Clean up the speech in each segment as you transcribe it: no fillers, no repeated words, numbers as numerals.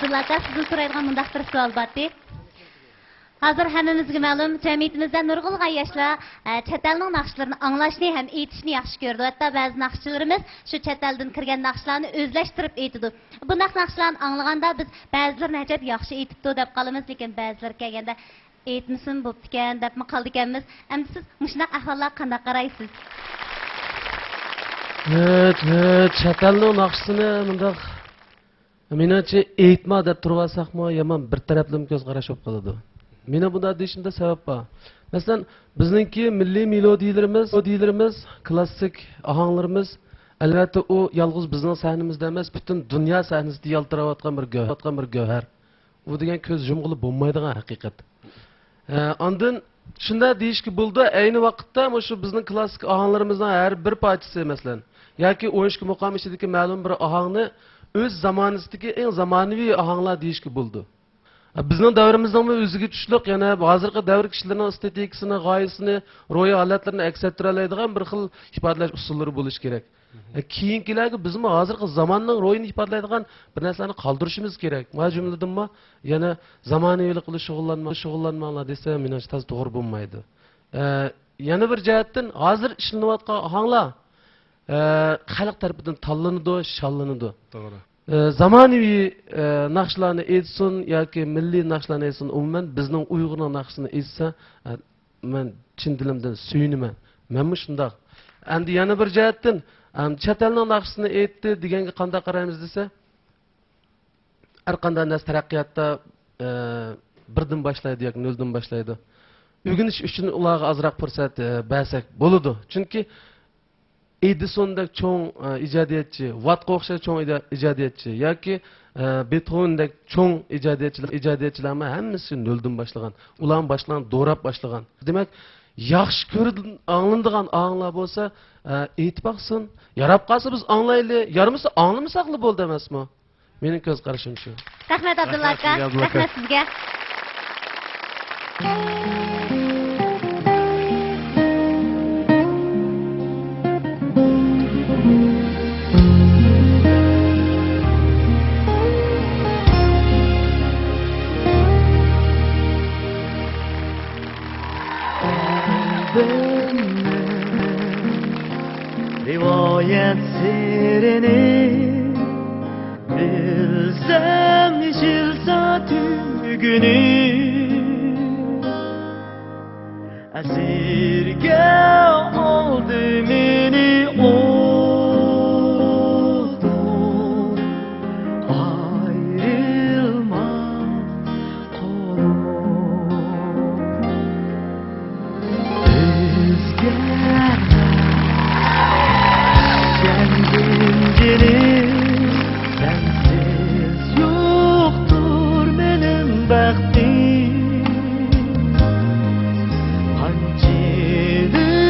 Abdulla aka, sizden soraydigan mundaq bir savol batdi. Hazır hammamizga ma'lum, jamiyatimizda nurg'ulg'an yoshlar chet elning naqshlarini anglashni ham aytishni yaxshi ko'rdi. Hatto ba'zi naqshchilarimiz shu chet eldan kirgan naqshlarni o'zlashtirib aytadi. Bunday naqshlarni anglaganda biz ba'zilarini ajab yaxshi aytibdi deb qolamiz, lekin ba'zilar kelganda aytmasin bo'pti ekan deb qoldi ekanmiz. Endi siz mushunday ahvollarga qanday qaraysiz? Chet elning naqshini bundaq menimcha aytma deb turibsaqmi, yomon bir tarafli ko'z qarash bo'lib qoladi. Meni bunda deyishimda sabab bor. Masalan, bizningki milliy melodiyalarimiz, klassik ohanglarimiz, albatta u yolg'iz bizning sahnamizda emas, butun dunyo sahnasida yaltirayotgan bir gavhar. U degan ko'z yumg'ili bo'lmaydigan haqiqat. Ondan shunda deyishki bo'ldi, ayni vaqtda shu bizning klassik ohanglarimizning har bir parchasi masalan, yoki o'yinchi muqom ichidagi ma'lum bir ohangni o'z zamonasidagi eng zamonaviy ohanglar deyishki bo'ldi. Bizning davrimizning o'ziga tushliq, yana hozirgi davr kishilarning estetikasini, g'oyasini, ro'yi holatlarini aks ettira oladigan bir xil ifodalash usullari bo'lishi kerak. Keyingilarga bizmi hozirgi zamonning ro'yini ifodalaydigan bir narsalarni qoldirishimiz kerak. Va jumladanmi yana zamonaviylik bilan shug'ullanmoqlar desa, menimcha to'g'ri to'g'ri bo'lmaydi. Yana bir jihatdan hozir ishlanayotgan ohanglar xalq tarafidan tanlanadi, shallanadi. To'g'ri. Zamonaviy naqshlarni aytsin yoki milliy naqshlarni aytsin, umuman bizning Uyg'urning naqshini aytsa, men chin dilimdan suyunaman. Menmi shundoq. Endi yana bir jihatdan chet elning naqshini aytdi deganga qanday qaraymiz desa, har qanday narsa taraqqiyotda birdan boshlaydi yoki noldan boshlaydi. O'rganish uchun ularga ozroq fursat bersak bo'ladi. Chunki Edisondek cho'ng ijodiyatchi, Wattga o'xshash cho'ng ijodiyatchi yoki Beethovendek cho'ng ijodiyatchilarmi hammasi noldan boshlagan. Ularning boshlagan do'rab boshlagan. Demak, yaxshi ko'rilgan, anglanadigan anglar bo'lsa, aytib baqsin, yarab qolsa biz anglayli, yarimisi anglamasaqli bo'ldi emasmi? Mening ko'z qarashim shu. Rahmat Abdulla aka, rahmat sizga. Rivayet serini bilsem yeşilsa tügünü esirge aldı beni oldu ayrılma kolum rüzgar sensiz yoktur benim bektim. Hançeri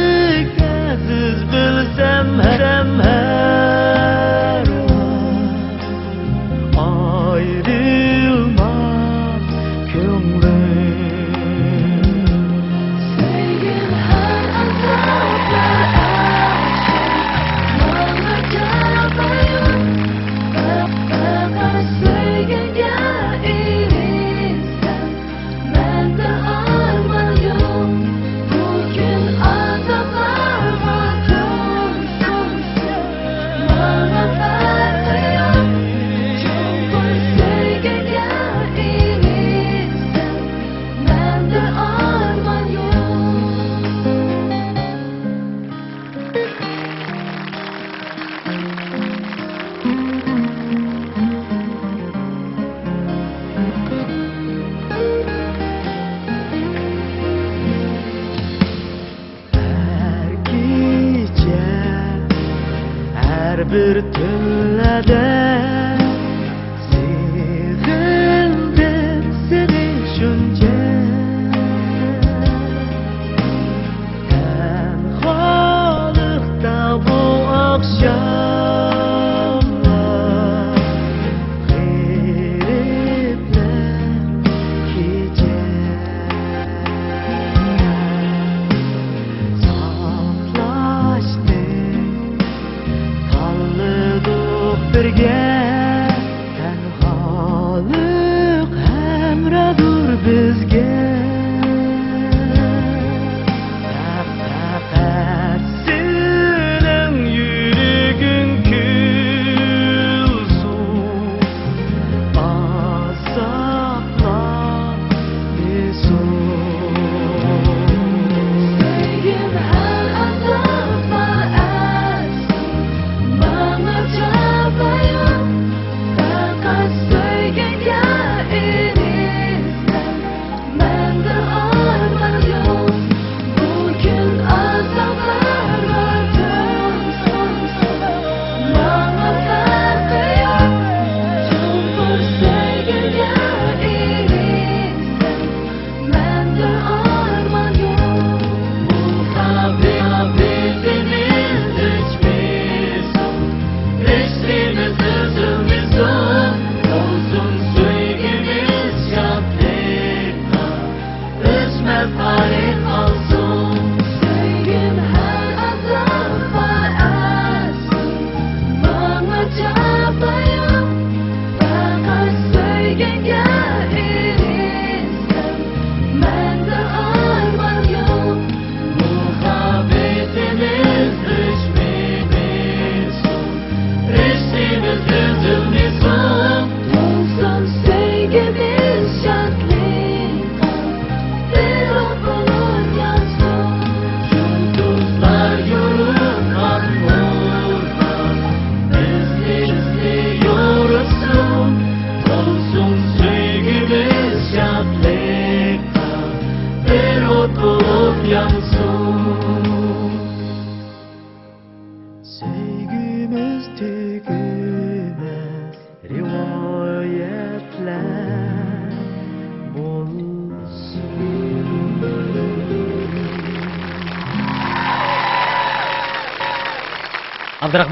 Aldırak